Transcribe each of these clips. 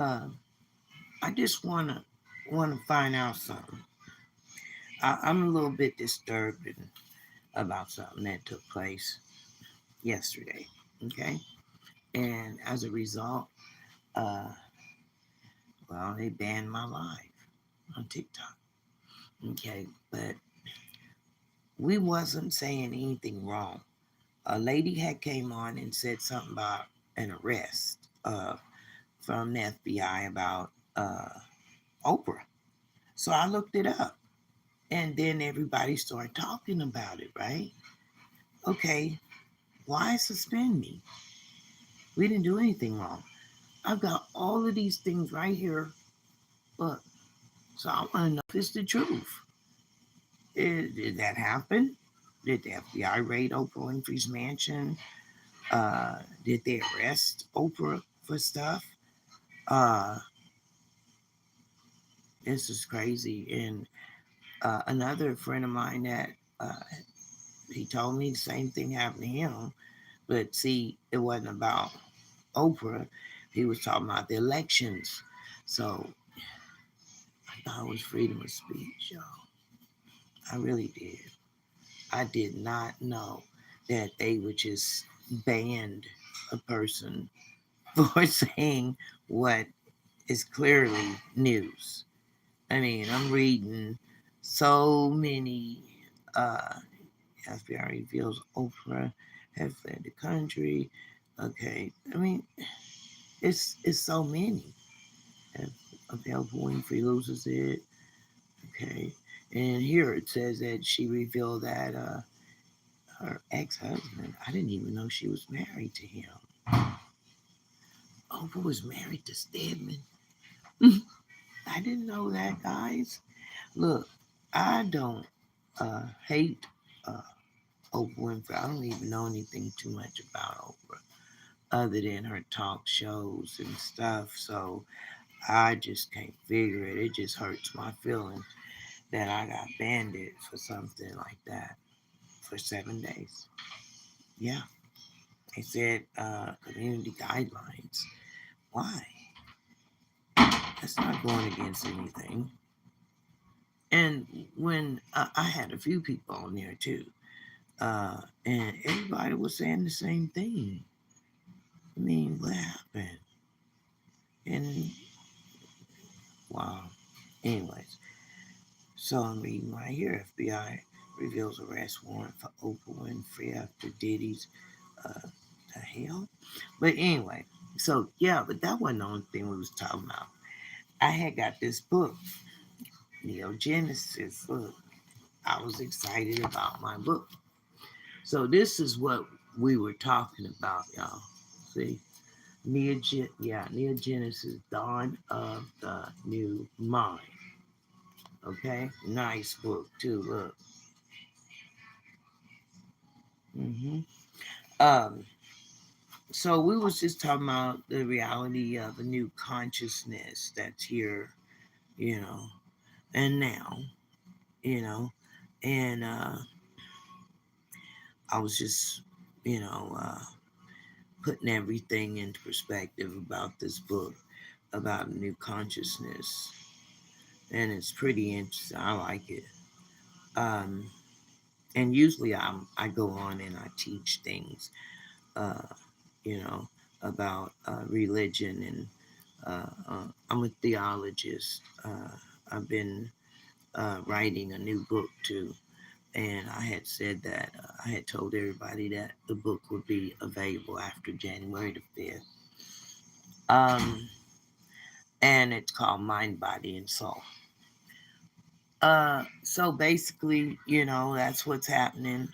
I just wanna find out something. I'm a little bit disturbed about something that took place yesterday. Okay, and as a result, uh, well, they banned my live on TikTok. Okay, but we wasn't saying anything wrong. A lady had came on and said something about an arrest from the FBI about Oprah. So I looked it up, and then everybody started talking about it. Right? Okay, why suspend me? We didn't do anything wrong. I've got all of these things right here. Look, so I want to know if it's the truth. Did that happen? Did the FBI raid Oprah Winfrey's mansion? Did they arrest Oprah for stuff? Uh, this is crazy. And another friend of mine that he told me the same thing happened to him, but see, it wasn't about Oprah. He was talking about the elections. So I thought it was freedom of speech, y'all. I really did. I did not know that they would just ban a person for saying what is clearly news. I mean, I'm reading so many uh, FBI reveals Oprah has fled the country. Okay, I mean, it's so many. Okay, Oprah Winfrey loses it. Okay, and here it says that she revealed that her ex-husband. I didn't even know she was married to him. Oprah was married to Stedman. I didn't know that, guys. Look, I don't hate uh, Oprah Winfrey. I don't even know anything too much about Oprah other than her talk shows and stuff. So I just can't figure it. It just hurts my feelings that I got banned for something like that for 7 days. Yeah, they said community guidelines. Why? That's not going against anything. And when I had a few people on there too, and everybody was saying the same thing. I mean, what happened? And wow. Anyways, so I'm reading right here. FBI reveals arrest warrant for Oprah Winfrey after Diddy's the hell. But anyway, so yeah, but that wasn't the only thing we was talking about. I had got this book, Neogenesis. Look, I was excited about my book. So this is what we were talking about, y'all. See, Neogenesis, dawn of the new mind. Okay, nice book too. Look. hmm Um, so we was just talking about the reality of a new consciousness that's here, you know, and now, you know, and I was just, you know, putting everything into perspective about this book about a new consciousness, and it's pretty interesting. I like it. Um, and usually I go on and I teach things, uh, you know, about religion, and I'm a theologist. I've been writing a new book too, and I had said that I had told everybody that the book would be available after January the 5th. Um, and it's called Mind, Body, and Soul. So basically, that's what's happening,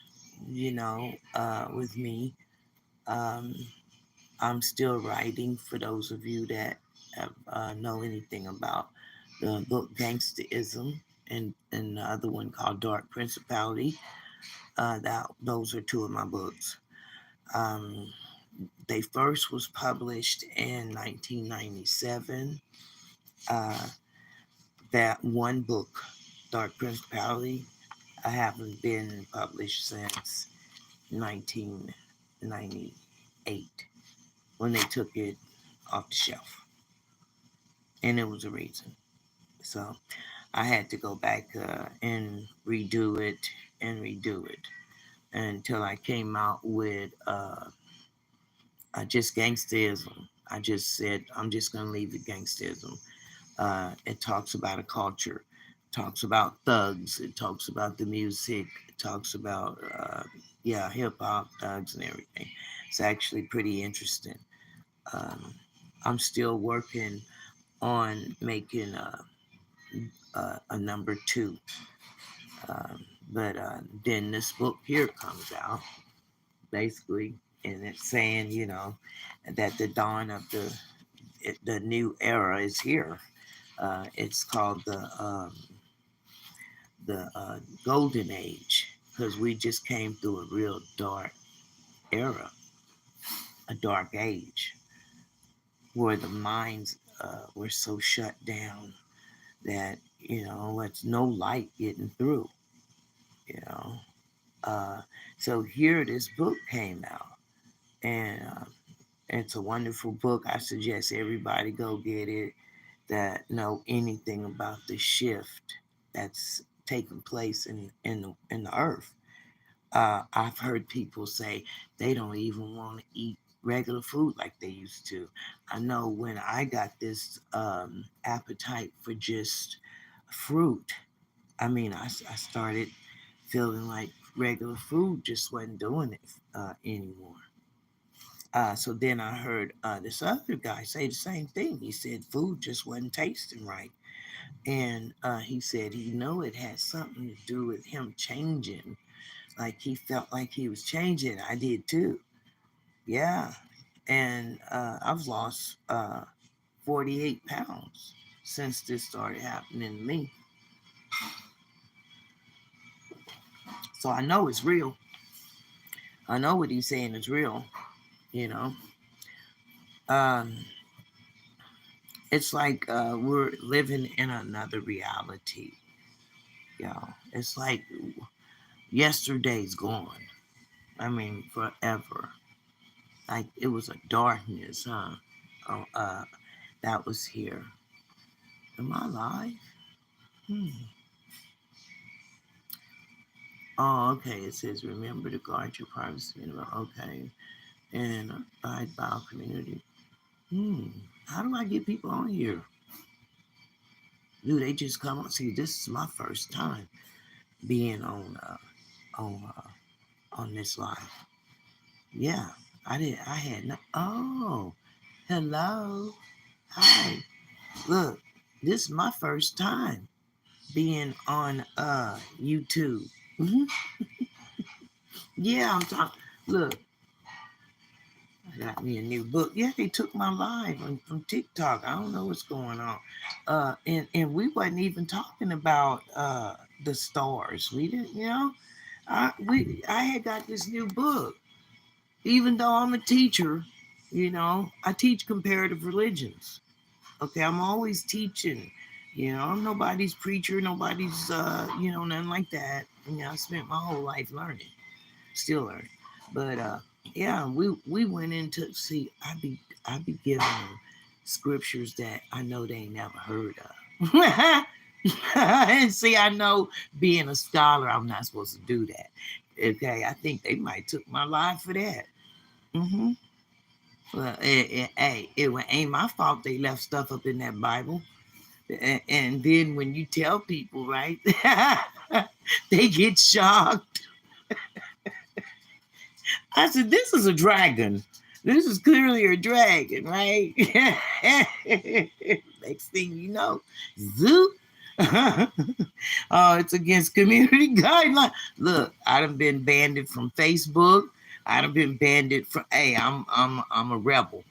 with me. Um, I'm still writing for those of you that know anything about the book Gangsterism and the other one called Dark Principality. Those are two of my books. Um, they first was published in 1997. Uh, that one book, Dark Principality, I haven't been published since 1998 when they took it off the shelf. and it was a reason. So I had to go back and redo it until I came out with just gangsterism. I just said I'm just gonna leave the gangsterism. It talks about a culture, talks about thugs, it talks about the music, it talks about hip hop, thugs, and everything. It's actually pretty interesting. Um, I'm still working on making a number two, but then this book here comes out basically, and it's saying that the dawn of the new era is here. It's called the golden age because we just came through a real dark era, a dark age where the minds were so shut down that it's no light getting through. You know, uh, so here this book came out, and it's a wonderful book. I suggest everybody go get it that know anything about the shift that's taking place in the earth. I've heard people say they don't even want to eat regular food like they used to. I know when I got this appetite for just fruit, I started feeling like regular food just wasn't doing it anymore. So then I heard this other guy say the same thing. He said food just wasn't tasting right. And he said he know it had something to do with him changing. Like he felt like he was changing. I did too. Yeah. And I've lost 48 pounds since this started happening to me. So I know it's real. I know what he's saying is real, you know. Um, it's like we're living in another reality, y'all. It's like yesterday's gone. Forever. Like it was a darkness, huh? Oh, that was here. Am I live? Hmm. Oh, okay. It says remember to guard your privacy. Okay, and abide by our community. How do I get people on here? Do they just come on? See, this is my first time being on on this live. Yeah, I did. I had no. Oh, hello. Hi. Look, this is my first time being on YouTube. Hmm. Yeah, I'm talking. Look, I got me a new book. Yeah, they took my live from TikTok. I don't know what's going on. And we wasn't even talking about the stars. We didn't, I had got this new book. Even though I'm a teacher, I teach comparative religions. Okay, I'm always teaching. I'm nobody's preacher, nobody's nothing like that. I spent my whole life learning, still learning. But yeah, we went into see. I be giving them scriptures that I know they ain't never heard of. And see, I know being a scholar, I'm not supposed to do that. Okay, I think they might took my life for that. Mm-hmm. Well, it ain't my fault they left stuff up in that Bible. And then when you tell people, right, they get shocked. I said, this is a dragon. This is clearly a dragon, right? Next thing you know, zoop. Oh, it's against community guidelines. Look, I done been banned from Facebook. I done been banned from. Hey, I'm a rebel.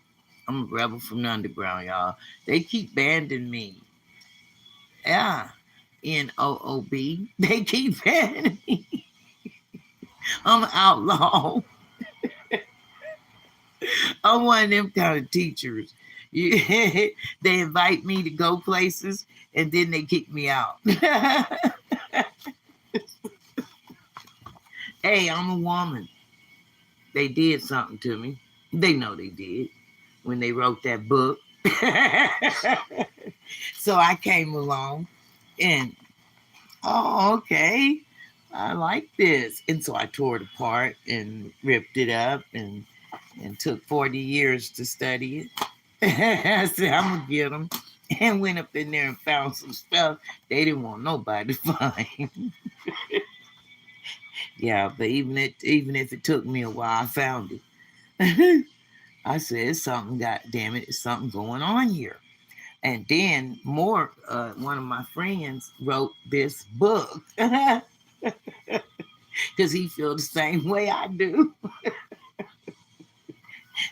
I'm a rebel from the underground, y'all. They keep banning me. Yeah, NOOB. They keep banning me. I'm an outlaw. I'm one of them kind of teachers. They invite me to go places and then they kick me out. Hey, I'm a woman. They did something to me. They know they did when they wrote that book. So I came along and, oh, okay, I like this. And so I tore it apart and ripped it up and took 40 years to study it. I said, I'm going to get them. And went up in there and found some stuff they didn't want nobody to find. Yeah, but even if it took me a while, I found it. I said, it's something, God damn it, it's something going on here. And then more, one of my friends wrote this book because he feels the same way I do.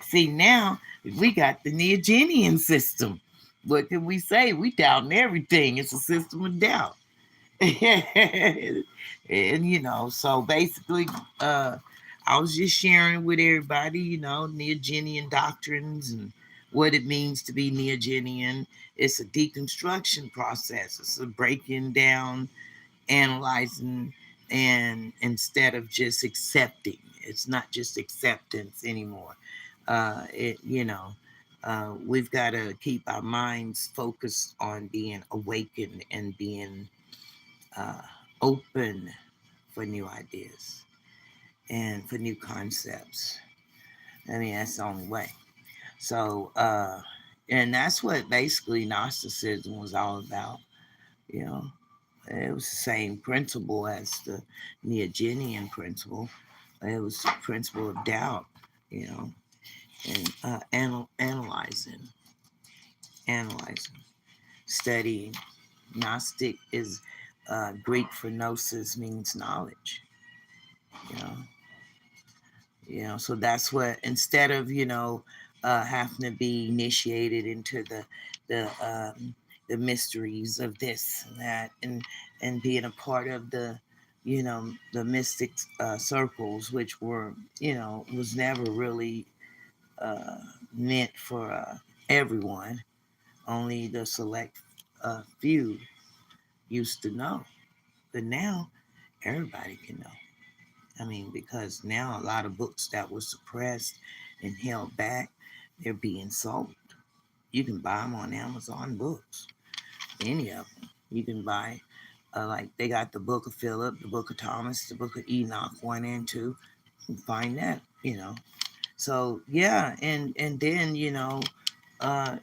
See, now we got the Neogenesis system. What can we say? We doubt everything. It's a system of doubt. And so basically, uh, I was just sharing with everybody, Neogenean doctrines and what it means to be Neogenean. It's a deconstruction process. It's a breaking down, analyzing, and instead of just accepting, it's not just acceptance anymore. We've got to keep our minds focused on being awakened and being uh, open for new ideas and for new concepts. I mean, that's the only way. So, and that's what basically Gnosticism was all about. You know, it was the same principle as the Neogenean principle. It was the principle of doubt, you know, and analyzing, studying. Gnostic is Greek for gnosis, means knowledge. You know, so that's what, instead of having to be initiated into the mysteries of this and that, and being a part of the mystic circles, which were, was never really uh, meant for everyone. Only the select few used to know, but now everybody can know. I mean, because now a lot of books that were suppressed and held back, they're being sold. You can buy them on Amazon Books, any of them. You can buy, like they got the Book of Philip, the Book of Thomas, the Book of Enoch 1 and 2. You can find that. So yeah, and then uh,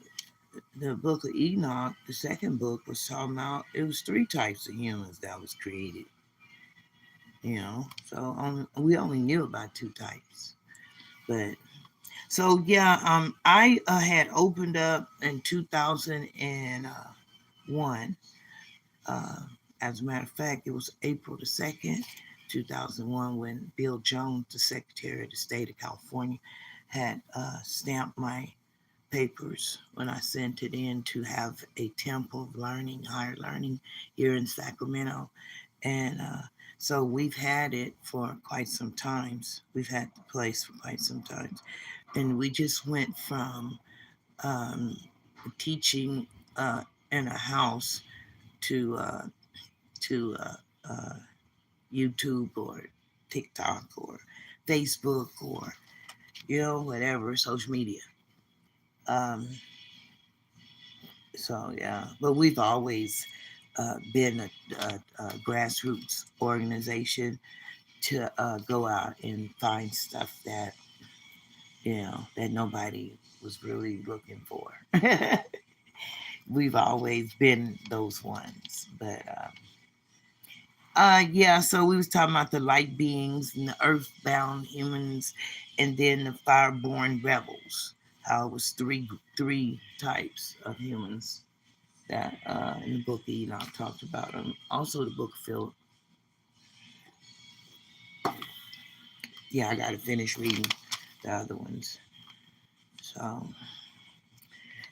the Book of Enoch, the second book, was talking about it was three types of humans that was created. So we only knew about two types. But so yeah, I had opened up in 2001. Uh, as a matter of fact, it was April the 2nd, 2001, when Bill Jones, the Secretary of the State of California, had stamped my papers when I sent it in to have a temple of learning, higher learning, here in Sacramento. And so we've had it for quite some times. We've had the place for quite some time. And we just went from um, teaching in a house to to uh, YouTube or TikTok or Facebook or whatever social media. Um, so yeah, but we've always been a grassroots organization to go out and find stuff that that nobody was really looking for. We've always been those ones, but yeah. So we was talking about the light beings and the earthbound humans, and then the fireborn rebels. How it was three types of humans that in the book of Enoch talked about them. Also, the book of Philip. Yeah, I got to finish reading the other ones. So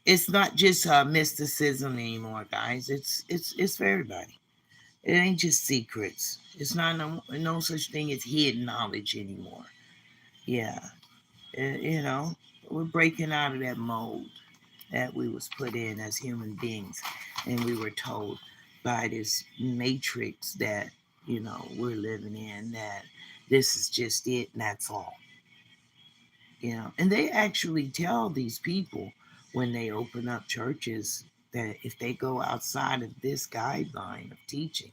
it's not just mysticism anymore, guys. It's for everybody. It ain't just secrets. It's not no such thing as hidden knowledge anymore. Yeah, you know, we're breaking out of that mold that we was put in as human beings, and we were told by this matrix that we're living in, that this is just it and that's all. And they actually tell these people when they open up churches, that if they go outside of this guideline of teaching,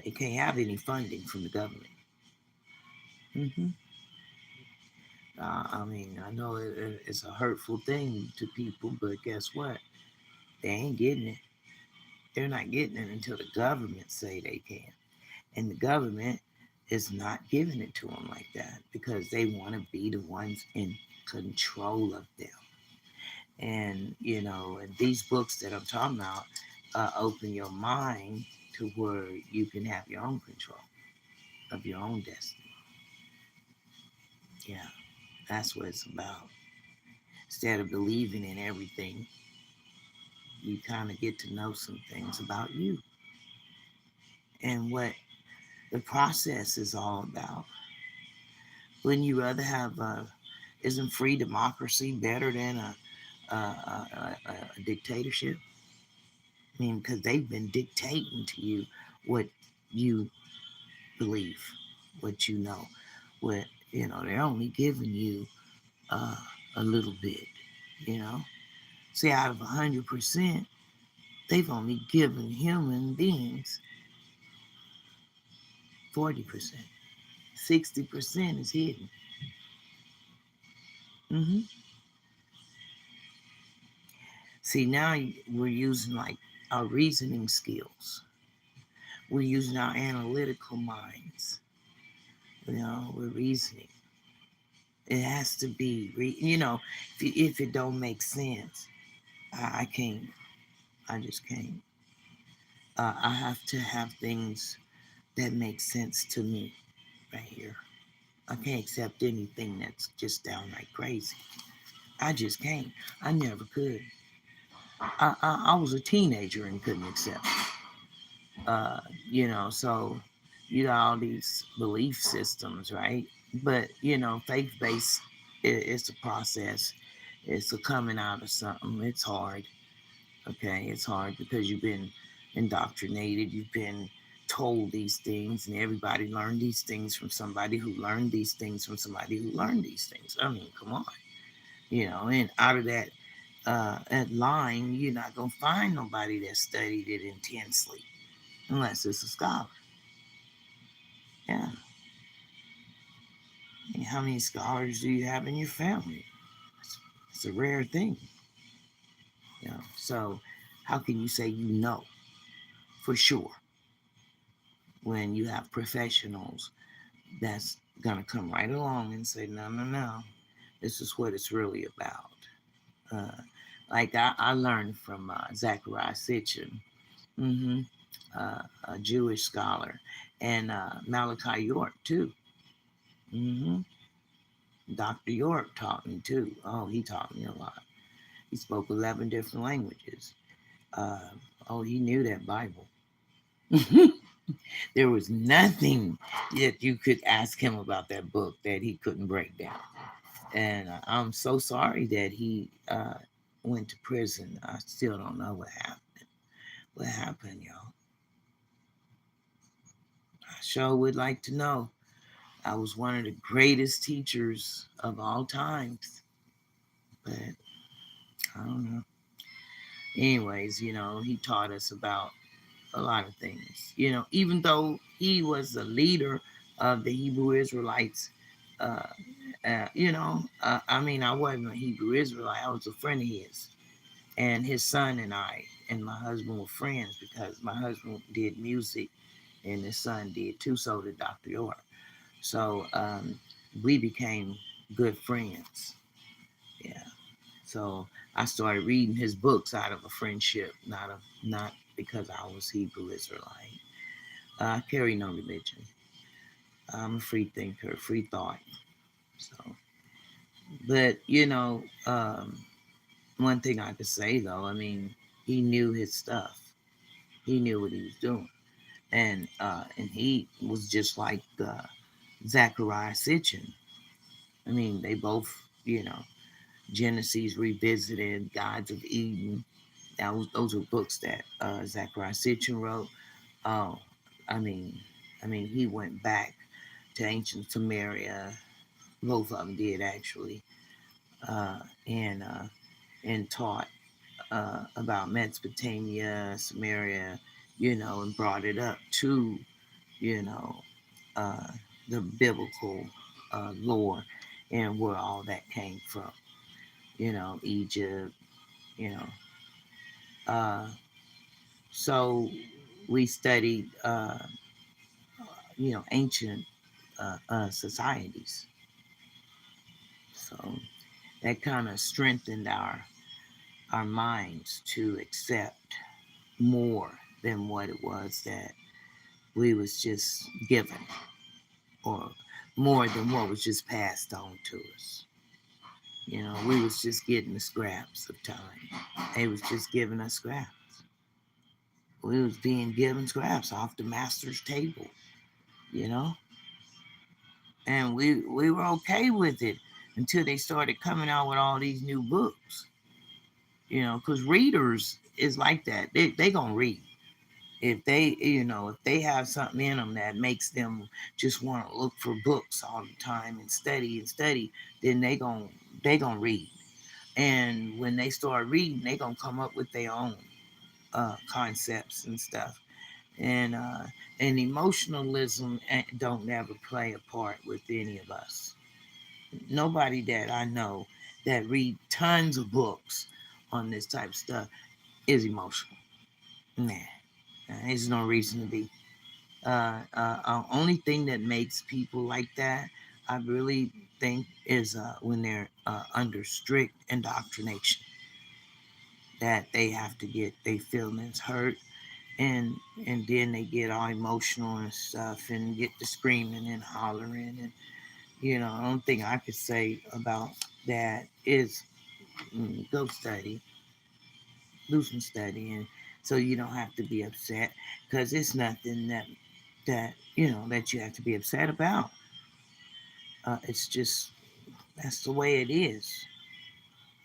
they can't have any funding from the government. hmm I mean, I know it's a hurtful thing to people, but guess what? They ain't getting it. They're not getting it until the government say they can. And the government is not giving it to them like that because they want to be the ones in control of them. And, and these books that I'm talking about open your mind to where you can have your own control of your own destiny. Yeah, that's what it's about. Instead of believing in everything, you kind of get to know some things about you and what the process is all about. Wouldn't you rather have isn't free democracy better than a dictatorship? I mean, because they've been dictating to you what you believe, what you know, what they're only giving you uh, a little bit. You know, say out of 100%, they've only given human beings 40%. 60% is hidden. hmm See, now we're using like our reasoning skills. We're using our analytical minds. We're reasoning. It has to be, if it don't make sense, I can't. I just can't. I have to have things that make sense to me right here. I can't accept anything that's just downright crazy. I just can't. I never could. I was a teenager and couldn't accept it. So you got all these belief systems, right? But faith based it's a process. It's a coming out of something. It's hard. Okay, it's hard because you've been indoctrinated. You've been told these things, and everybody learned these things from somebody who learned these things from somebody who learned these things. I mean, come on, and out of that line, you're not gonna find nobody that studied it intensely unless it's a scholar. Yeah. And how many scholars do you have in your family? It's a rare thing. So how can you say you know for sure when you have professionals that's gonna come right along and say, no, no, no, this is what it's really about. Uh, like I learned from Zachariah Sitchin, hmm a Jewish scholar, and Malachi York too. hmm Dr. York taught me too. Oh, he taught me a lot. He spoke 11 different languages. Uh, oh, he knew that Bible. There was nothing that you could ask him about that book that he couldn't break down. And I'm so sorry that he went to prison. I still don't know what happened. What happened, y'all? I sure would like to know. I was one of the greatest teachers of all times, but I don't know. Anyways, he taught us about a lot of things. Even though he was the leader of the Hebrew Israelites, uh, I mean, I wasn't a Hebrew Israelite. I was a friend of his, and his son and I and my husband were friends because my husband did music and his son did too. So did Dr. York. So we became good friends. Yeah. So I started reading his books out of a friendship, not because I was Hebrew Israelite. I carry no religion. I'm a free thinker, free thought. So, but one thing I could say though, I mean, he knew his stuff. He knew what he was doing, and he was just like Zachariah Sitchin. I mean, they both, Genesis Revisited, Gods of Eden. Those were books that Zachariah Sitchin wrote. Oh, I mean, he went back to ancient Samaria. Both of them did actually, uh, and uh, and taught. about Mesopotamia, Samaria, and brought it up to, you know, uh, the biblical lore and where all that came from. Egypt, you know. Uh, so we studied, ancient societies. So that kind of strengthened our minds to accept more than what it was that we was just given, or more than what was just passed on to us. We was just getting the scraps of time. They was just giving us scraps. We was being given scraps off the master's table, you know, and we were okay with it until they started coming out with all these new books. Because readers is like that. They gonna read. If they have something in them that makes them just want to look for books all the time and study, then they gonna read. And when they start reading, they gonna come up with their own concepts and stuff. And emotionalism don't never play a part with any of us. Nobody that I know that read tons of books on this type of stuff is emotional. Nah, there's no reason to be. Only thing that makes people like that, I really think, is when they're under strict indoctrination, that they have to get their feelings hurt, and then they get all emotional and stuff and get to screaming and hollering. And the only thing I could say about that is, go study, do some studying, so you don't have to be upset, because it's nothing that you have to be upset about. It's just, that's the way it is.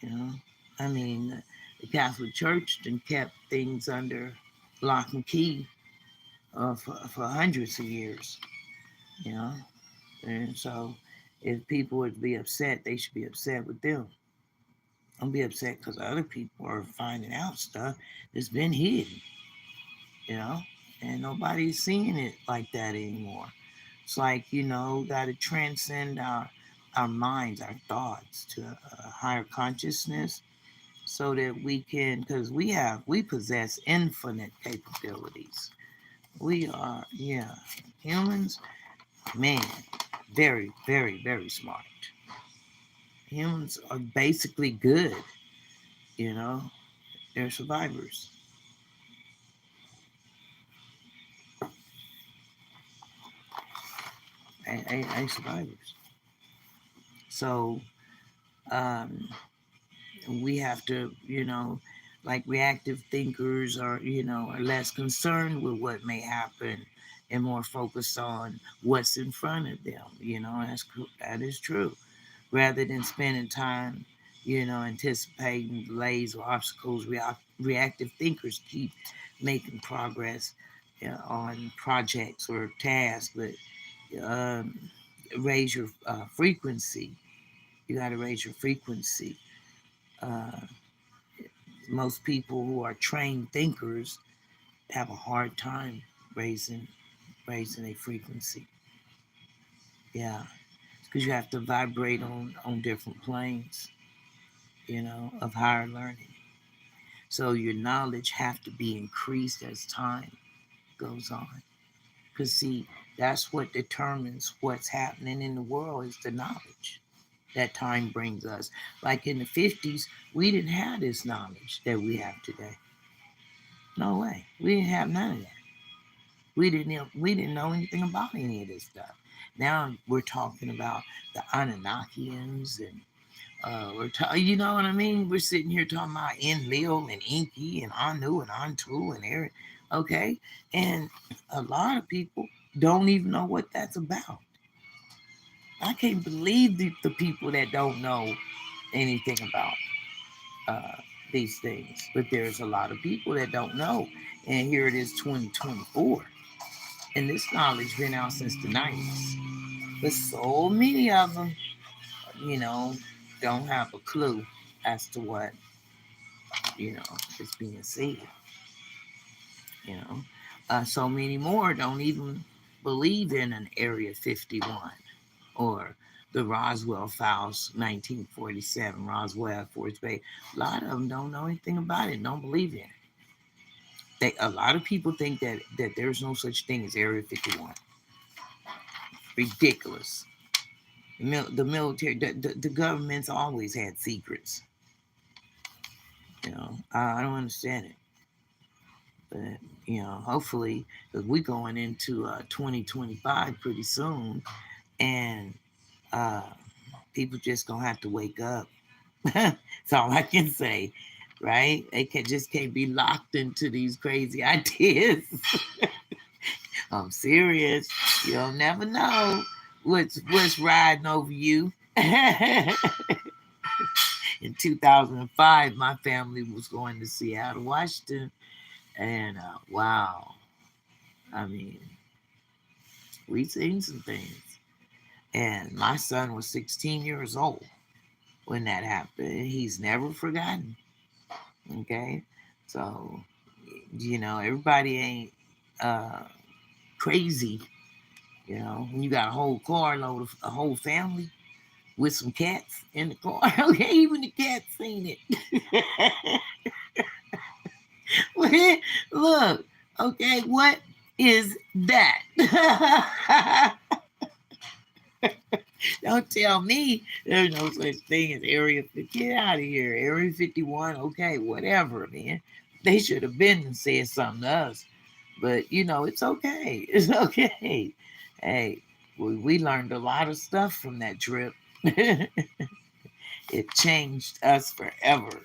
you know I mean, the Catholic Church then kept things under lock and key for hundreds of years. you know and so if people would be upset, they should be upset with them. Don't be upset because other people are finding out stuff that's been hidden, you know, and nobody's seeing it like that anymore. It's like, got to transcend our minds, our thoughts to a higher consciousness, so that we can, because we possess infinite capabilities. We are, yeah, humans, man, very, very, very smart. Humans are basically good, you know, they're survivors. Ain't survivors. So um, we have to, like reactive thinkers are less concerned with what may happen and more focused on what's in front of them. That is true. Rather than spending time, anticipating delays or obstacles, reactive thinkers keep making progress on projects or tasks, but um, raise your frequency. You got to raise your frequency. Uh, Most people who are trained thinkers have a hard time raising raising a frequency. Yeah, because you have to vibrate on different planes, of higher learning. So your knowledge have to be increased as time goes on. Because see, that's what determines what's happening in the world, is the knowledge that time brings us. Like in the 50s, we didn't have this knowledge that we have today. No way. We didn't have none of that. We didn't know anything about any of this stuff. Now we're talking about the Anunnakians, and you know what I mean? We're sitting here talking about Enlil and Inky and Anu and Antu and Eric. Okay. And a lot of people don't even know what that's about. I can't believe the people that don't know anything about uh, these things. But there's a lot of people that don't know. And here it is, 2024. And this knowledge been out since the 90s. But so many of them, you know, don't have a clue as to what you know, it's being said, you know. So many more don't even believe in an Area 51 or the Roswell files, 1947, Roswell, Forest Bay. A lot of them don't know anything about it, don't believe in it. A lot of people think that there's no such thing as Area 51. Ridiculous. The military, the government's always had secrets. You know, I don't understand it. But, you know, hopefully, because we're going into 2025 pretty soon, and uh, people just going to have to wake up. That's all I can say, right? They just can't be locked into these crazy ideas. I'm serious. You'll never know what's riding over you. In 2005, my family was going to Seattle, Washington, and wow, I mean, we seen some things. And my son was 16 years old when that happened. He's never forgotten. Okay, so you know, everybody ain't uh, crazy. You know, when you got a whole carload of a whole family with some cats in the car. Okay, even the cats seen it. Look, okay, what is that? Don't tell me there's no such thing as Area 50. Get out of here. Area 51, okay, whatever, man. They should have been and said something to us. But, you know, it's okay. It's okay. Hey, we learned a lot of stuff from that trip. It changed us forever.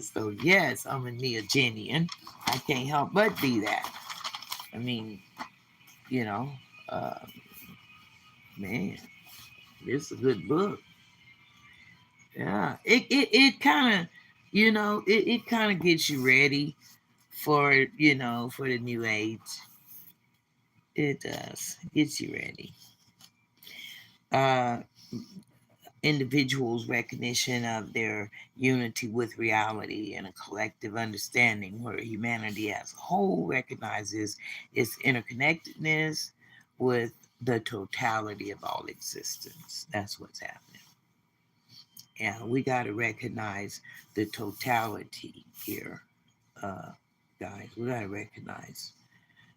So, yes, I'm a Neogenian. I can't help but be that. I mean, you know, uh, man, this is a good book. Yeah, it kind of, you know, it kind of gets you ready for, you know, for the new age. It does. It gets you ready. Uh, Individuals' recognition of their unity with reality and a collective understanding where humanity as a whole recognizes its interconnectedness with the totality of all existence. That's what's happening. And we got to recognize the totality here, uh, guys. We got to recognize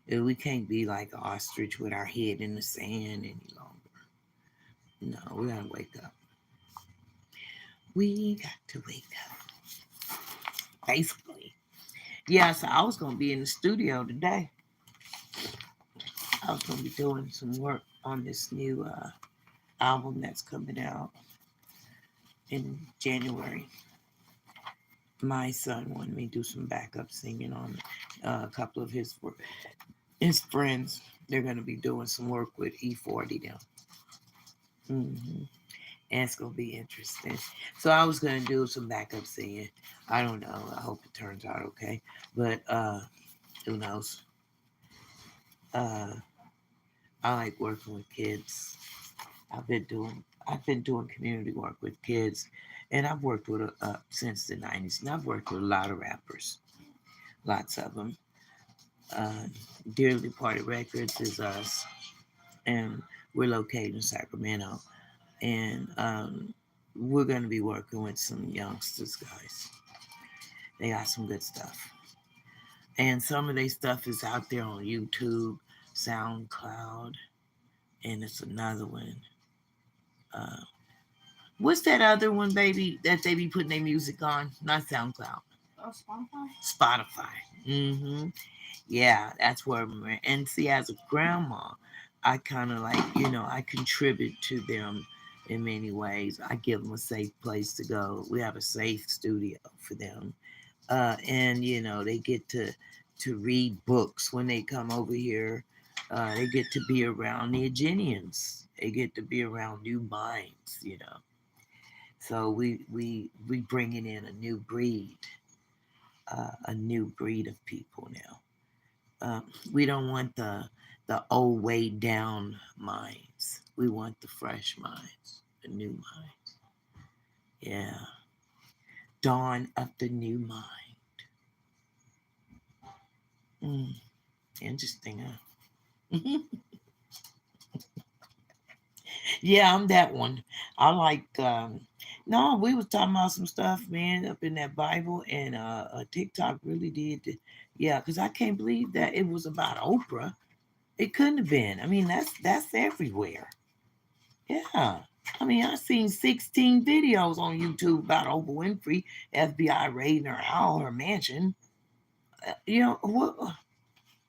that we can't be like an ostrich with our head in the sand any longer. No, we got to wake up. We got to wake up, basically. Yeah, so I was going to be in the studio today. I was going to be doing some work on this new album that's coming out in January. My son wanted me to do some backup singing on a couple of his friends. They're going to be doing some work with E40 now. Mm-hmm. And it's going to be interesting. So I was going to do some backup singing. I don't know. I hope it turns out okay. But who knows? Uh, I like working with kids. I've been doing community work with kids, and I've worked with since the '90s, and I've worked with a lot of rappers, lots of them. Uh, Dearly Departed Records is us, and we're located in Sacramento, and we're going to be working with some youngsters, guys. They got some good stuff, and some of their stuff is out there on YouTube, SoundCloud, and it's another one. Uh, what's that other one, baby, that they be putting their music on? Not SoundCloud. Oh, Spotify? Spotify. Mm-hmm. Yeah, that's where I'm at. And see, as a grandma, I kind of like, you know, I contribute to them in many ways. I give them a safe place to go. We have a safe studio for them. And, you know, they get to read books when they come over here. They get to be around the Neogeneans. They get to be around new minds, you know. So we bringing in a new breed of people now. We don't want the old way down minds. We want the fresh minds, the new minds. Yeah. dawn of the new mind. Mm, interesting, huh? Yeah, I'm that one. I like no, we was talking about some stuff, man, up in that Bible, and TikTok really did yeah, because I can't believe that it was about Oprah. It couldn't have been. I mean, that's everywhere. Yeah. I mean, I seen 16 videos on YouTube about Oprah Winfrey, FBI raiding her house, her mansion. You know what?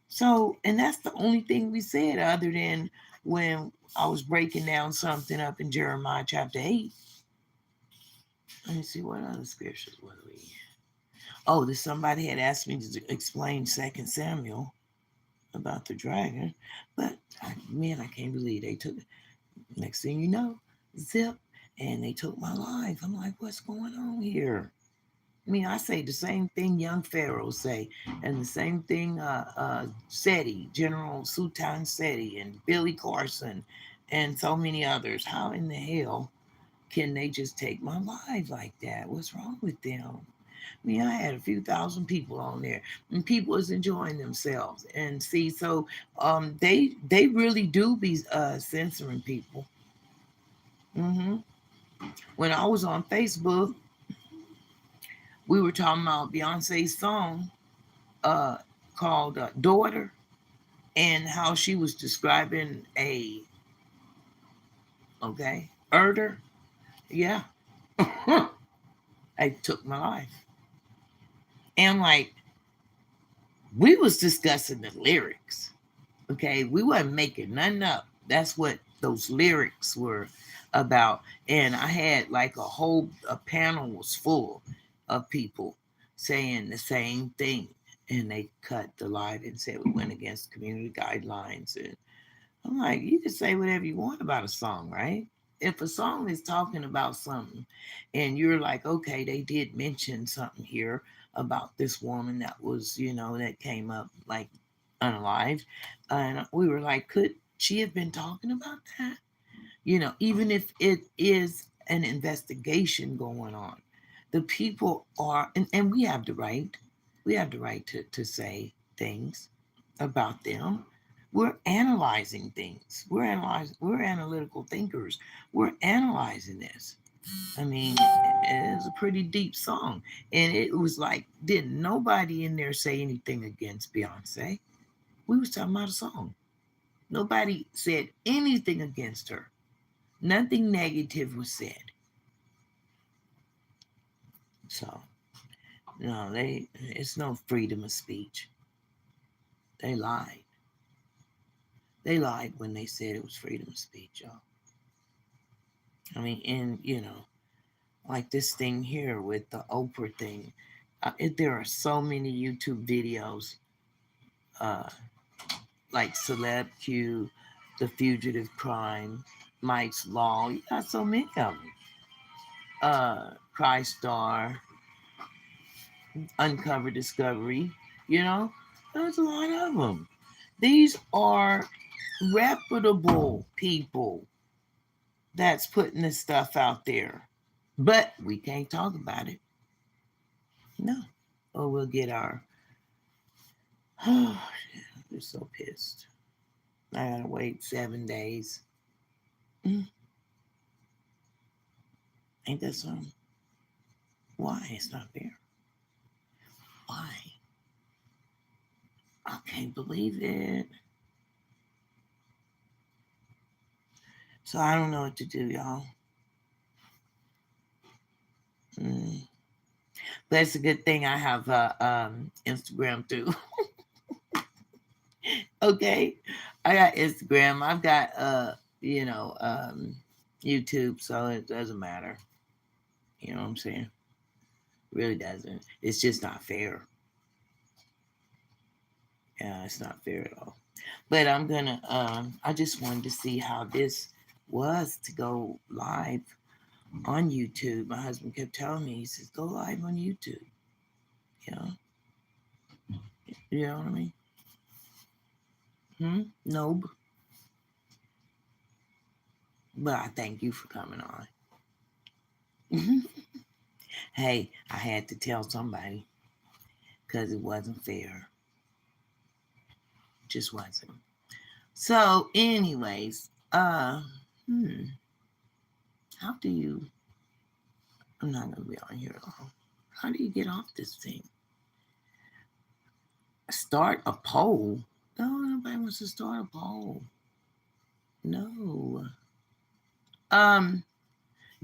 So, and that's the only thing we said, other than when I was breaking down something up in Jeremiah chapter 8. Let me see what other scriptures were we. Oh, this somebody had asked me to explain Second Samuel about the dragon, but man, I can't believe they took. Next thing you know, zip, and they took my life. I'm like, what's going on here? I mean, I say the same thing young Pharaoh say, and the same thing Seti, General Sultan Seti, and Billy Carson, and so many others. How in the hell can they just take my life like that? What's wrong with them? I mean, I had a few thousand people on there, and people was enjoying themselves. And see, so they really do be censoring people. Hmm. When I was on Facebook, we were talking about Beyonce's song uh, called "Daughter," and how she was describing a herder. Yeah, I took my life, and like we was discussing the lyrics. Okay, we wasn't making nothing up. That's what those lyrics were about. And I had like a panel was full of people saying the same thing. And they cut the live and said we went against community guidelines. And I'm like, you can say whatever you want about a song, right? If a song is talking about something and you're like, okay, they did mention something here about this woman that was, that came up like unalived. And we were like, could she have been talking about that? Even if it is an investigation going on, the people are, and we have the right to say things about them. We're analyzing things. We're analytical thinkers. We're analyzing this. I mean, it was a pretty deep song. And it was like, didn't nobody in there say anything against Beyonce? We was talking about a song. Nobody said anything against her. Nothing negative was said. So, no, it's no freedom of speech. They lied. They lied when they said it was freedom of speech, y'all. I mean, and like this thing here with the Oprah thing. There are so many YouTube videos, uh, like Celeb Q, The Fugitive Crime, Mike's Law. You got so many of them. Cry Star, Uncover Discovery. You know, there's a lot of them. These are reputable people that's putting this stuff out there, but we can't talk about it. No, or we'll get our. Oh, I'm so pissed. I gotta wait 7 days. Mm, ain't that something? Why? It's not fair. Why? I can't believe it. So I don't know what to do, y'all. Mm. But it's a good thing I have Instagram too. Okay, I got Instagram. I've got YouTube, so it doesn't matter. You know what I'm saying? Really doesn't. It's just not fair. Yeah, it's not fair at all. But I'm gonna. I just wanted to see how this was to go live on YouTube. My husband kept telling me, he says, "Go live on YouTube." You know, you know what I mean? Nope. But I thank you for coming on. Hey, I had to tell somebody because it wasn't fair. Just wasn't. So, anyways, how do you? I'm not gonna be on here long. How do you get off this thing? Start a poll? No, nobody wants to start a poll. No.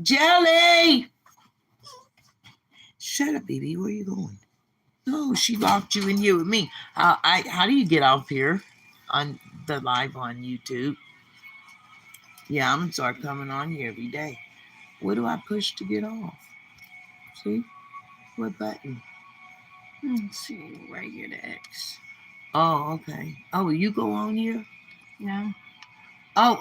Jelly! Shut up, baby. Where are you going? No, she locked you in here with me. How do you get off here on the live on YouTube? Yeah, I'm gonna start coming on here every day. What do I push to get off? See? What button? Let's see, right here, the X. Oh, okay. Oh, will you go on here? Yeah. Oh,